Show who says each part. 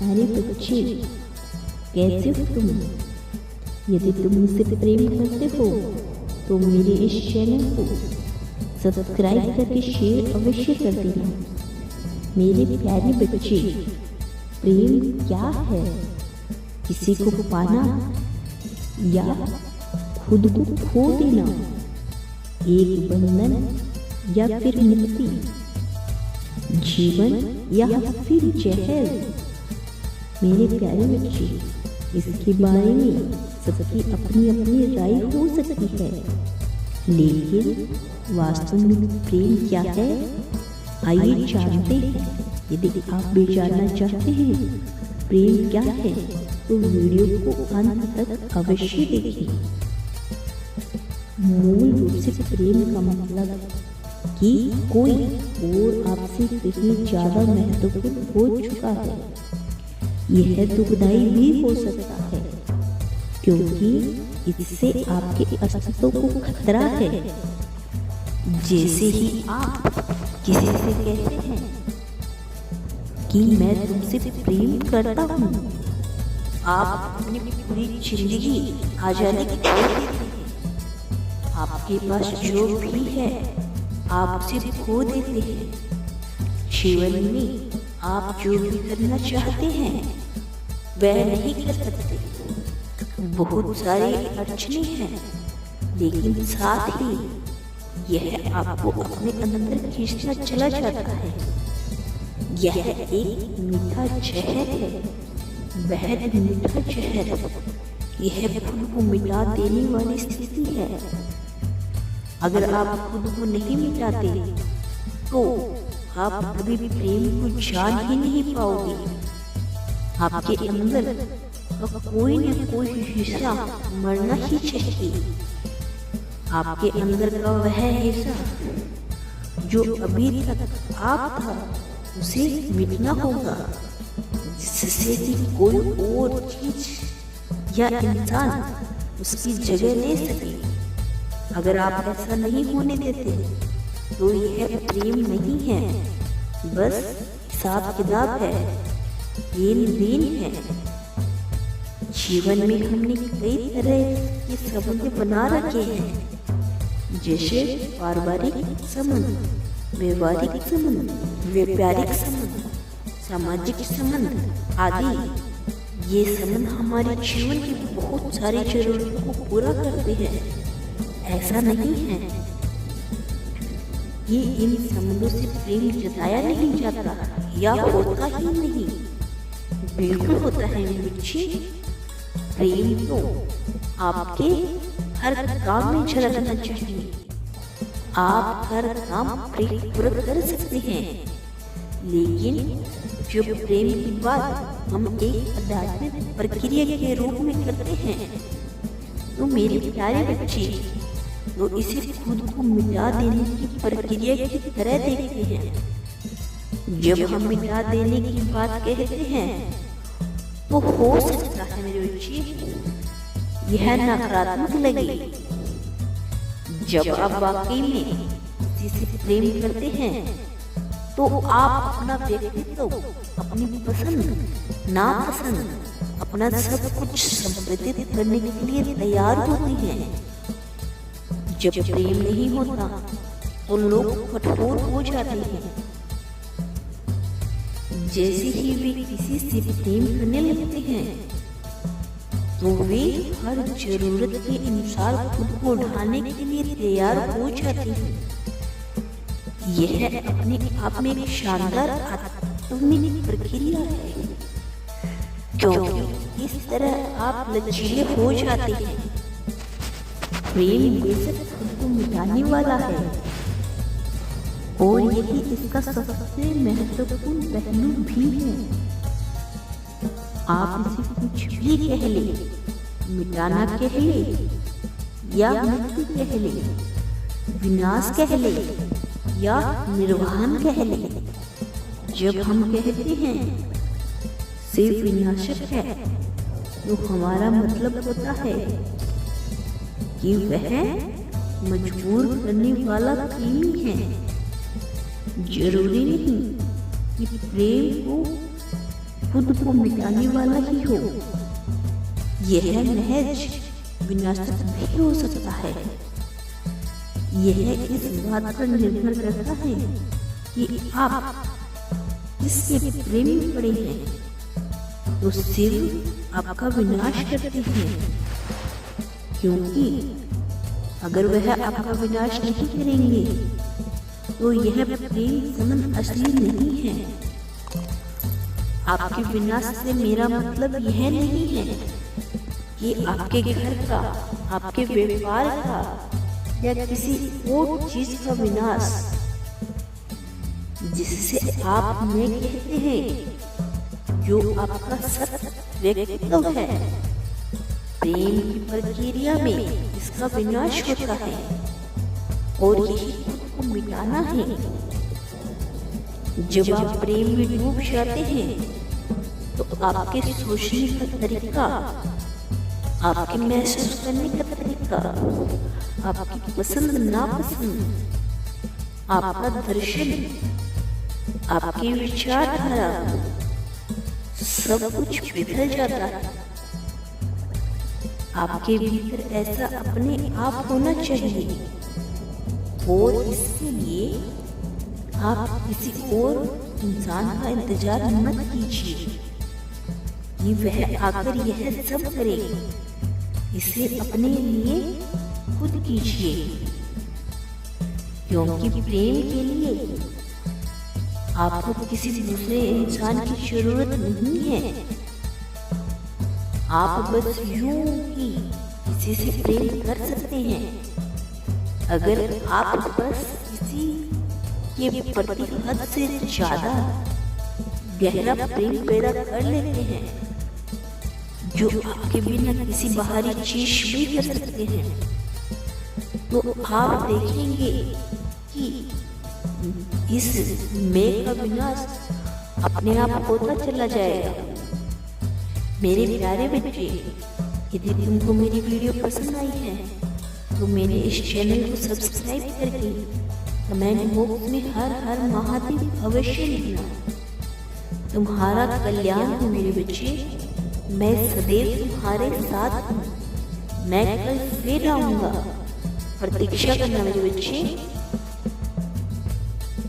Speaker 1: अरे बच्चे, कैसे हो तुम? यदि तुम मुझसे प्रेम करते हो तो मेरे इस चैनल को सब्सक्राइब करके शेयर अवश्य कर देना। मेरे प्यारे बच्चे, प्रेम क्या है? किसी को पाना या खुद को खो देना, एक बंधन या फिर मुक्ति, जीवन या फिर जहर। मेरे प्यारे बच्चे, इसके बारे में सबकी अपनी अपनी राय हो सकती है, लेकिन वास्तव में प्रेम क्या है, आइए जानते हैं। यदि आप भी जानना चाहते हैं प्रेम क्या है तो वीडियो को अंत तक अवश्य देखें। मूल रूप से प्रेम का मतलब कि कोई और आपसे कहीं ज्यादा महत्वपूर्ण हो चुका है। यह दुखदाई भी हो सकता है क्योंकि इससे आपके अस्तित्व को खतरा है। जैसे ही आप किसी से कहते हैं कि मैं तुमसे प्रेम करता हूँ, आप अपनी पूरी जिंदगी आजादी की छोड़ देते हैं। आपके पास जो भी है आप उसे खो देते हैं। जीवन में आप जो भी करना चाहते हैं वह नहीं कर सकते। बहुत सारी अड़चनें हैं, लेकिन साथ ही यह आपको अपने अंदर खींचना चला जाता है। यह एक मीठा जहर है, बेहद मीठा जहर। यह खुद को मिटा देने वाली स्थिति है। अगर आप खुद को नहीं मिटाते तो आप कभी भी प्रेम को जान ही नहीं पाओगे। आपके अंदर कोई न कोई हिस्सा मरना ही चाहिए। आपके अंदर का वह हिस्सा जो अभी तक आप था उसे मिटना होगा, जिससे कि कोई और चीज या इंसान उसकी जगह ले सके। अगर आप ऐसा नहीं होने देते तो यह प्रेम नहीं है, बस हिसाब किताब है, लेन देन है। जीवन में हमने कई तरह के संबंध बना रखे हैं, जैसे पारिवारिक संबंध, वैवाहिक संबंध, व्यापारिक संबंध, सामाजिक संबंध आदि। ये संबंध हमारे जीवन की बहुत सारी जरूरतों को पूरा करते हैं। ऐसा नहीं है कि इन संबंधों से प्रेम जताया नहीं जाता या होता ही नहीं, बिल्कुल होता है बच्चे। प्रेम तो आपके हर काम में झलकना चाहिए। आप हर काम पूरा कर सकते हैं, लेकिन जो प्रेम की बात हम एक आध्यात्मिक प्रक्रिया के रूप में करते हैं तो मेरे प्यारे बच्चे, तो इसे खुद को मिटा देने की प्रक्रिया की तरह देखते हैं। जब हम मिटा देने की बात कहते हैं तो हो सकता है मेरे बच्चे यह नकारात्मक लगे। जब आप वाकई में किसी से प्रेम करते हैं तो आप अपना व्यक्तित्व, अपनी पसंद नापसंद, अपना सब कुछ समर्पित करने के लिए तैयार होते हैं। जब प्रेम नहीं होता तो लोग कठोर हो जाते हैं। जैसे ही वे किसी से प्रेम करने लगते हैं तो वे हर जरूरत के अनुसार खुद को ढालने के लिए तैयार हो जाते हैं। यह अपने आप में एक शानदार आत्मिक प्रक्रिया है, क्योंकि इस तरह आप लचीले हो जाते हैं। प्रेम बेशक खुद को मिटाने वाला है और यही इसका सबसे महत्वपूर्ण पहलू भी है। आप इसे कुछ भी कह ले, मिटाना कह ले या मुक्ति कह ले, विनाश कह ले या निर्वाहन कह ले। जब हम कहते हैं सिर्फ विनाशक है तो हमारा मतलब होता है कि वह मजबूर करने वाला प्रेमी है। जरूरी नहीं कि प्रेम को खुद को मिटाने वाला ही हो। यह महज विनाशक भी हो सकता है। यह इस बात पर निर्भर करता है कि आप जिसके प्रेम में पड़े हैं तो सिर्फ आपका विनाश करते हैं, क्योंकि अगर वह आपका विनाश नहीं करेंगे तो यह प्रेम संबंध असली नहीं है। आपके विनाश से मेरा मतलब यह नहीं है कि आपके घर का, आपके व्यापार का या किसी और चीज का विनाश, जिससे आप मैं कहते हैं जो आपका सत्य व्यक्तित्व है। प्रेम की प्रक्रिया में इसका विनाश होता है और यही खुद को मिटाना है। जब आप प्रेम में डूब जाते हैं तो आपके सोचने का तरीका, आपके महसूस करने का तरीका, आपकी पसंद नापसंद, आपका दर्शन, आपकी विचारधारा, सब कुछ बिखर जाता है। आपके भीतर ऐसा अपने आप होना चाहिए और इसके लिए आप किसी और इंसान का इंतजार मत कीजिए कि वह आकर यह सब करे। इसे अपने लिए खुद कीजिए, क्योंकि प्रेम के लिए आपको किसी दूसरे इंसान की जरूरत नहीं है। आप बस यूं ही किसी से प्रेम कर सकते हैं अगर आप बस किसी के प्रति हद से ज्यादा गहरा प्रेम पैदा कर लेते हैं, जो आपके बिना किसी बाहरी चीज भी कर सकते हैं। तो आप देखेंगे कि इस मैं का विनाश अपने आप होता चला जाएगा। मेरे प्यारे बच्चे, यदि तुमको मेरी वीडियो पसंद आई है तो मेरे इस चैनल को सब्सक्राइब करके कमेंट बॉक्स में हर हर महादेव अवश्य लिखना। तुम्हारा कल्याण हो मेरे बच्चे। मैं सदैव तुम्हारे साथ हूँ। मैं कल फिर आऊँगा, प्रतीक्षा करना मेरे बच्चे।